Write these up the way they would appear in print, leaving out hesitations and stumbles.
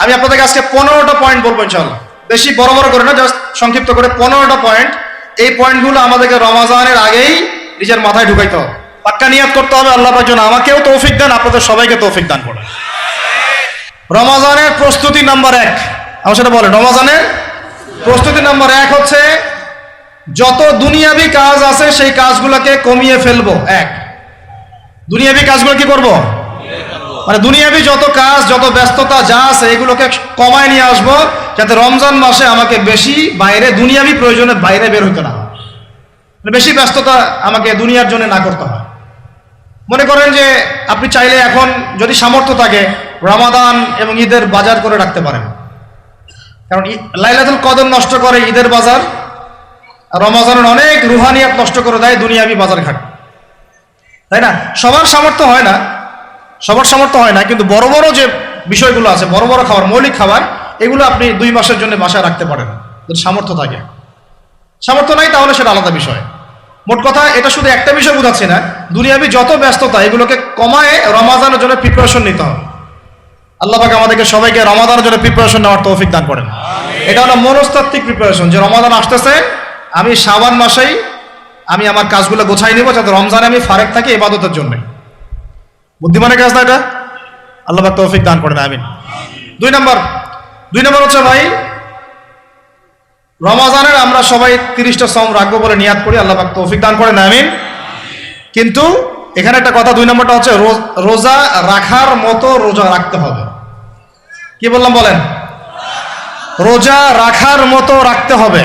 আমি আপনাদেরকে আজকে 15টা পয়েন্ট বলবো ইনশাআল্লাহ, বেশি বড় বড় করে না, জাস্ট সংক্ষিপ্ত করে 15টা পয়েন্ট। এই পয়েন্টগুলো আমাদেরকে রমাজানের আগেই নিজের মাথায় ঢুকাইতে হবে, পাক্কা নিয়াত করতে হবে। আল্লাহ পাক যেন আমাকেও তৌফিক দেন, আপনাদের সবাইকে তৌফিক দান করেন। রমাজানের প্রস্তুতি নাম্বার 1, আমার সেটা বলেন। রমাজানের প্রস্তুতি নাম্বার 1 হচ্ছে যত দুনিয়াবি কাজ আছে সেই কাজগুলোকে কমিয়ে ফেলবো। দুনিয়াবি কাজগুলো কি করব? মানে দুনিয়াবি যত কাজ, যত ব্যস্ততা যা আছে এগুলোকে কমায় নিয়ে আসবো, যাতে রমজান মাসে আমাকে বেশি বাইরে দুনিয়াবি প্রয়োজনে বাইরে বের হইতে না হয়, বেশি ব্যস্ততা আমাকে দুনিয়ার জন্য না করতে হয়। মনে করেন যে আপনি চাইলে এখন যদি সামর্থ্য থাকে রমাদান এবং ঈদের বাজার করে রাখতে পারেন, কারণ লাইলাতুল কদর নষ্ট করে ঈদের বাজার, আর রমাজানের অনেক রুহানিয়াত নষ্ট করে দেয় দুনিয়াবি বাজার ঘাট, তাই না? সবার সামর্থ্য হয় না, কিন্তু বড় বড় যে বিষয়গুলো আছে, বড় বড় খাবার, মৌলিক খাবার, এগুলো আপনি 2 মাসের জন্য বাসায় রাখতে পারেন যদি সামর্থ্য থাকে। সামর্থ্য নাই তাহলে সেটা আলাদা বিষয়। মোট কথা এটা শুধু একটা বিষয় বোঝাচ্ছি না, দুনিয়াবি যত ব্যস্ততা এগুলোকে কমায় রমাদানের জন্য প্রিপারেশন নিতে হবে। আল্লাহ পাক আমাদেরকে সবাইকে রমাদানের জন্য প্রিপারেশন নেওয়ার তৌফিক দান করেন। এটা হলো মনস্তাত্ত্বিক প্রিপারেশন, যে রমাদান আসতেছে, আমি শাবান মাসেই আমি আমার কাজগুলো গোছাই নিব, যাতে রমজানে আমি ফারেক থাকি ইবাদতের জন্য। বুদ্ধিমানের কাজ না এটা? আল্লাহ পাক তৌফিক দান করেন, আমিন। 2 নম্বর হচ্ছে ভাই, রমাজানের আমরা সবাই 30টা সওম রাখবো বলে নিয়াত করি, আল্লাহ পাক তৌফিক দান করেন, আমিন। কিন্তু এখানে একটা কথা, 2 নম্বরটা হচ্ছে রোজা রাখার মতো রোজা রাখতে হবে। কি বললাম বলেন? রোজা রাখার মতো রাখতে হবে।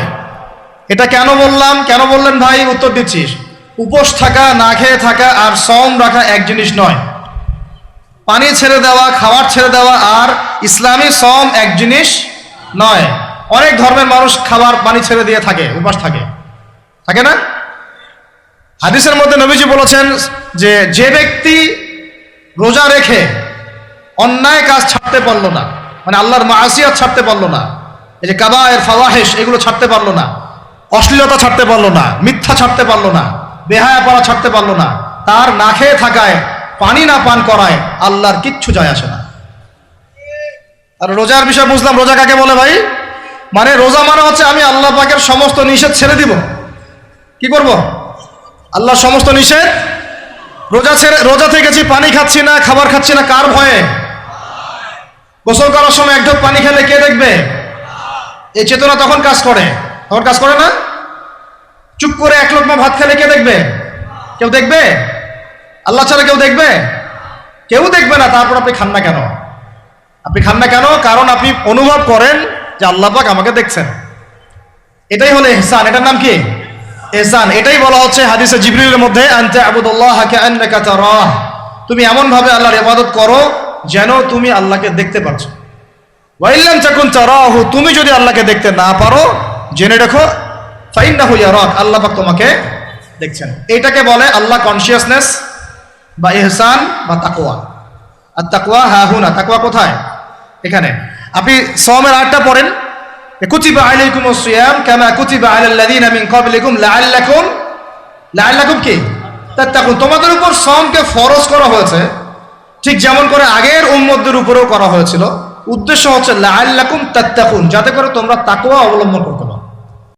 এটা কেন বললাম, কেন বললেন ভাই? উত্তর দিচ্ছি। উপোস থাকা, না খেয়ে থাকা আর সওম রাখা এক জিনিস নয়। পানি ছেড়ে দেওয়া, খাবার ছেড়ে দেওয়া আর ইসলামী সওম এক জিনিস নয়। অনেক ধর্মের মানুষ খাবার পানি ছেড়ে দিয়ে থাকে, উপাস থাকে না? হাদিসের মধ্যে নবীজি বলেছেন যে ব্যক্তি রোজা রেখে অন্যায় কাজ ছাড়তে পারলো না, মানে আল্লাহর মাসিয়াত ছাড়তে পারলো না, এই যে কাবায়ের ফাওয়াহিশ এগুলো ছাড়তে পারলো না, অশ্লীলতা ছাড়তে পারলো না, মিথ্যা ছাড়তে পারলো না, বেহায়াপনা ছাড়তে পারলো না, তার না খেয়ে থাকায়, পানি না পান করায় আল্লাহর কিচ্ছু যায় আসে না। আর রোজার বিষয় বুঝলাম। রোজা কাকে বলে ভাই? মানে রোজা মানে হচ্ছে আমি আল্লাহ পাকের সমস্ত নিষেধ ছেড়ে দিব। কি করব? আল্লাহর সমস্ত নিষেধ। রোজা থেকেছি, পানি খাচ্ছি না, খাবার খাচ্ছি না, কার ভয়ে? গোসল করার সময় 1 ঢোক পানি খেলে কে দেখবে? এই চেতনা তখন কাজ করে না? চুপ করে 1 লোকমা ভাত খেলে কে দেখবে? কেউ দেখবে? আল্লাহ ছাড়া কেউ দেখবে? কেউ দেখবে না। তারপর আপনি খান না কেন? কারণ আপনি অনুভব করেন যে আল্লাহ পাক আমাকে দেখছেন। এটাই হলো ইহসান। এটার নাম কি? ইহসান। এটাই বলা হচ্ছে হাদিসে জিবরিলের মধ্যে, আনতা আবুদুল্লাহ কাআন্নাকা তারাহ, তুমি এমন ভাবে আল্লাহর ইবাদত করো যেন তুমি আল্লাহকে দেখতে পাচ্ছ। ওয়া ইল্লাম তাকুন তারাহু, তুমি যদি আল্লাহকে দেখতে না পারো জেনে রাখো ফাইন্নাহু ইয়ারাক, আল্লাহ পাক তোমাকে দেখছেন। এটাকে বলে আল্লাহ কনসিয়াসনেস বা ইহসান বা তাকওয়া। আর তাকওয়া হাহুনা, তাকওয়া কোথায়? এখানে। আপনি সওমের আয়াতটা পড়েন, কুতিবা আলাইকুমুস সিয়াম কামা কুতিবা আলাল লাযিনা মিন ক্বাবলিকুম লাআল্লাকুম কি তাত্তাকুন, তোমাদের উপর সওমকে ফরজ করা হয়েছে ঠিক যেমন করে আগের উম্মতদের উপরেও করা হয়েছিল। উদ্দেশ্য হচ্ছে লাআল্লাকুম তাত্তাকুন, যাতে করে তোমরা তাকওয়া অবলম্বন করতে